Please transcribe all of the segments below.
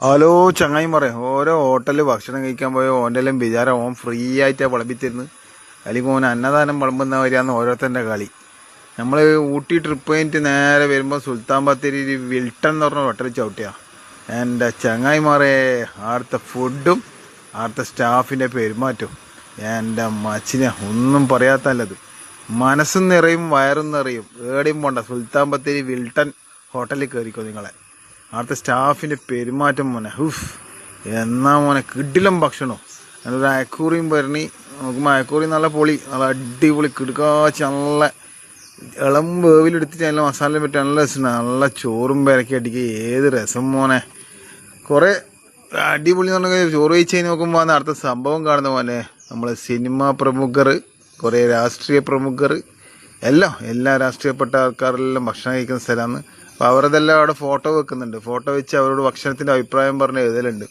Hello ചങ്ങായിമാരെ, ഓരോ ഹോട്ടലിൽ ഭക്ഷണം കഴിക്കാൻ പോയ ഓൻ്റെ എല്ലാം വിചാരം ഓൻ ഫ്രീ ആയിട്ടാണ് വിളമ്പിത്തരുന്നത്. അല്ലെങ്കിൽ ഓൻ അന്നദാനം വിളമ്പുന്ന വരികയെന്ന് ഓരോരുത്തൻ്റെ കളി. നമ്മൾ ഊട്ടി ട്രിപ്പ് കഴിഞ്ഞിട്ട് നേരെ വരുമ്പോൾ സുൽത്താൻ ബത്തേരി വിൽട്ടൺ എന്ന് പറഞ്ഞ ഹോട്ടലിൽ ചവിട്ടിയാ എൻ്റെ ചങ്ങായിമാരെ. അവിടുത്തെ ഫുഡും അവിടുത്തെ സ്റ്റാഫിൻ്റെ പെരുമാറ്റവും എൻ്റെ മച്ചിനെ ഒന്നും പറയാത്തല്ലത്. മനസ്സും നിറയും വയറും നിറയും. ഏടെയും പോണ്ട, സുൽത്താൻ ബത്തേരി വിൽട്ടൺ ഹോട്ടലിൽ കയറിക്കോ നിങ്ങളെ. അവിടുത്തെ സ്റ്റാഫിൻ്റെ പെരുമാറ്റം മോനെ എന്നാ മോനെ കിടിലം ഭക്ഷണം. നല്ലൊരു അയക്കൂറിയും പറഞ്ഞ് നോക്കുമ്പോൾ അയക്കൂറി നല്ല പൊളി, നല്ല അടിപൊളി കിടുക്കാച്ച് നല്ല ഇളം വേവിലെടുത്തിട്ട് നല്ല മസാല പറ്റി നല്ല രസമാണ്. നല്ല ചോറും പെരക്കി അടിക്കുക, ഏത് രസം മോനെ. കുറേ അടിപൊളി എന്ന് പറഞ്ഞാൽ ചോറ് കഴിച്ച് കഴിഞ്ഞ് നോക്കുമ്പോൾ അടുത്ത സംഭവം കാണുന്ന പോലെ നമ്മൾ സിനിമാ പ്രമുഖർ, കുറേ രാഷ്ട്രീയ പ്രമുഖർ, എല്ലാ രാഷ്ട്രീയപ്പെട്ട ആൾക്കാരെല്ലാം ഭക്ഷണം കഴിക്കുന്ന സ്ഥലമാണ്. അപ്പോൾ അവരതെല്ലാം അവിടെ ഫോട്ടോ വെക്കുന്നുണ്ട്. ഫോട്ടോ വെച്ച് അവരോട് ഭക്ഷണത്തിൻ്റെ അഭിപ്രായം പറഞ്ഞ് എഴുതലുണ്ട്.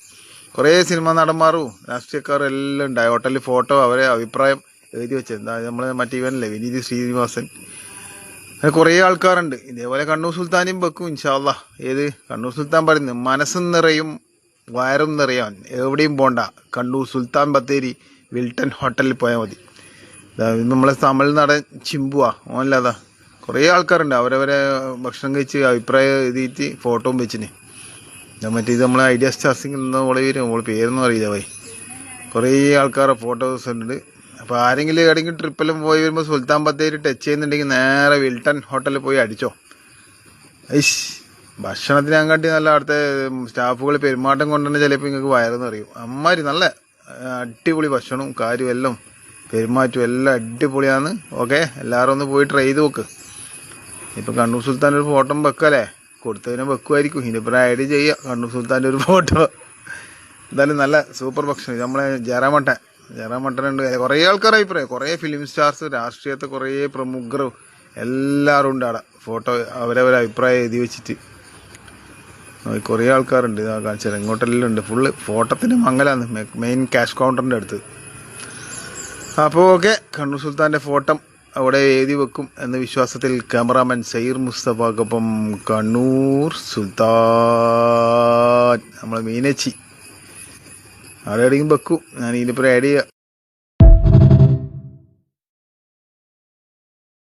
കുറേ സിനിമാ നടന്മാരും രാഷ്ട്രീയക്കാരും എല്ലാം ഉണ്ട് ഹോട്ടലിൽ. ഫോട്ടോ അവരെ അഭിപ്രായം എഴുതി വെച്ചത് നമ്മൾ മറ്റേ ഇവനല്ലേ വിനീത് ശ്രീനിവാസൻ, അങ്ങനെ കുറേ ആൾക്കാരുണ്ട്. ഇതേപോലെ കണ്ണൂർ സുൽത്താനും വെക്കും ഇൻഷാ അല്ലാഹ്. ഏത് കണ്ണൂർ സുൽത്താൻ പറയുന്നത് മനസ്സും നിറയും വയറും നിറയാൻ എവിടെയും പോണ്ട, കണ്ണൂർ സുൽത്താൻ ബത്തേരി വിൽട്ടൺ ഹോട്ടലിൽ പോയാൽ മതി. നമ്മളെ തമിഴ്നാടൻ ചിമ്പുവാ ഓനല്ലാതാ. കുറേ ആൾക്കാരുണ്ട് അവരവരെ ഭക്ഷണം കഴിച്ച് അഭിപ്രായം എഴുതിയിട്ട് ഫോട്ടോയും വെച്ചിന്. മറ്റേ ഇത് നമ്മളെ ഐഡിയ സ്റ്റാർസിങ് എന്ന ഓളെ വരും, ഓളെ പേരൊന്നും അറിയില്ല പോയി. കുറേ ആൾക്കാരുടെ ഫോട്ടോസ് ഉണ്ട്. അപ്പോൾ ആരെങ്കിലും എവിടെയെങ്കിലും ട്രിപ്പെല്ലാം പോയി വരുമ്പോൾ സുൽത്താൻ ബത്തേരി ടച്ച് ചെയ്യുന്നുണ്ടെങ്കിൽ നേരെ വിൽട്ടൺ ഹോട്ടലിൽ പോയി അടിച്ചോ. ഭക്ഷണത്തിന് അങ്ങാട്ടി നല്ല അവിടുത്തെ സ്റ്റാഫുകൾ പെരുമാറ്റം കൊണ്ടുതന്നെ ചിലപ്പോൾ നിങ്ങൾക്ക് വയറെന്ന് അറിയും. അമ്മാതിരി നല്ല അടിപൊളി ഭക്ഷണവും കാര്യവും എല്ലാം പെരുമാറ്റവും എല്ലാം അടിപൊളിയാണ്. ഓക്കെ, എല്ലാവരും ഒന്ന് പോയി ട്രൈ ചെയ്ത് നോക്ക്. ഇപ്പം കണ്ണൂർ സുൽത്താൻ്റെ ഒരു ഫോട്ടോ വെക്കല്ലേ, കൊടുത്തതിനെ വെക്കുമായിരിക്കും. ഇനിയിപ്പോൾ ഐഡിയ ചെയ്യുക കണ്ണൂർ സുൽത്താൻ്റെ ഒരു ഫോട്ടോ. എന്തായാലും നല്ല സൂപ്പർ ഭക്ഷണം. നമ്മളെ ജയറാമട്ടനുണ്ട്, കുറേ ആൾക്കാർ അഭിപ്രായം, കുറേ ഫിലിം സ്റ്റാർസ്, രാഷ്ട്രീയത്തെ കുറേ പ്രമുഖരും എല്ലാവരും ഉണ്ട് അവിടെ. ഫോട്ടോ അവരവരെ അഭിപ്രായം എഴുതി വെച്ചിട്ട് കുറേ ആൾക്കാരുണ്ട്. ഇതാ കാണിച്ചാൽ ഇങ്ങോട്ടെല്ലാം ഉണ്ട്. ഫുള്ള് ഫോട്ടോത്തിന് മംഗലാണ് മെയിൻ ക്യാഷ് കൗണ്ടറിൻ്റെ അടുത്ത്. അപ്പോൾ ഓക്കെ, കണ്ണൂർ സുൽത്താൻ്റെ ഫോട്ടോ അവിടെ എഴുതി വെക്കും എന്ന വിശ്വാസത്തിൽ ക്യാമറാമാൻ സൈർ മുസ്തഫാക്കൊപ്പം കണ്ണൂർ സുൽത്താൻ നമ്മളെ മീനച്ചി അവിടെ എവിടെയെങ്കിലും വെക്കും. ഞാൻ ഇതിനിപ്പോൾ ആഡ് ചെയ്യാം.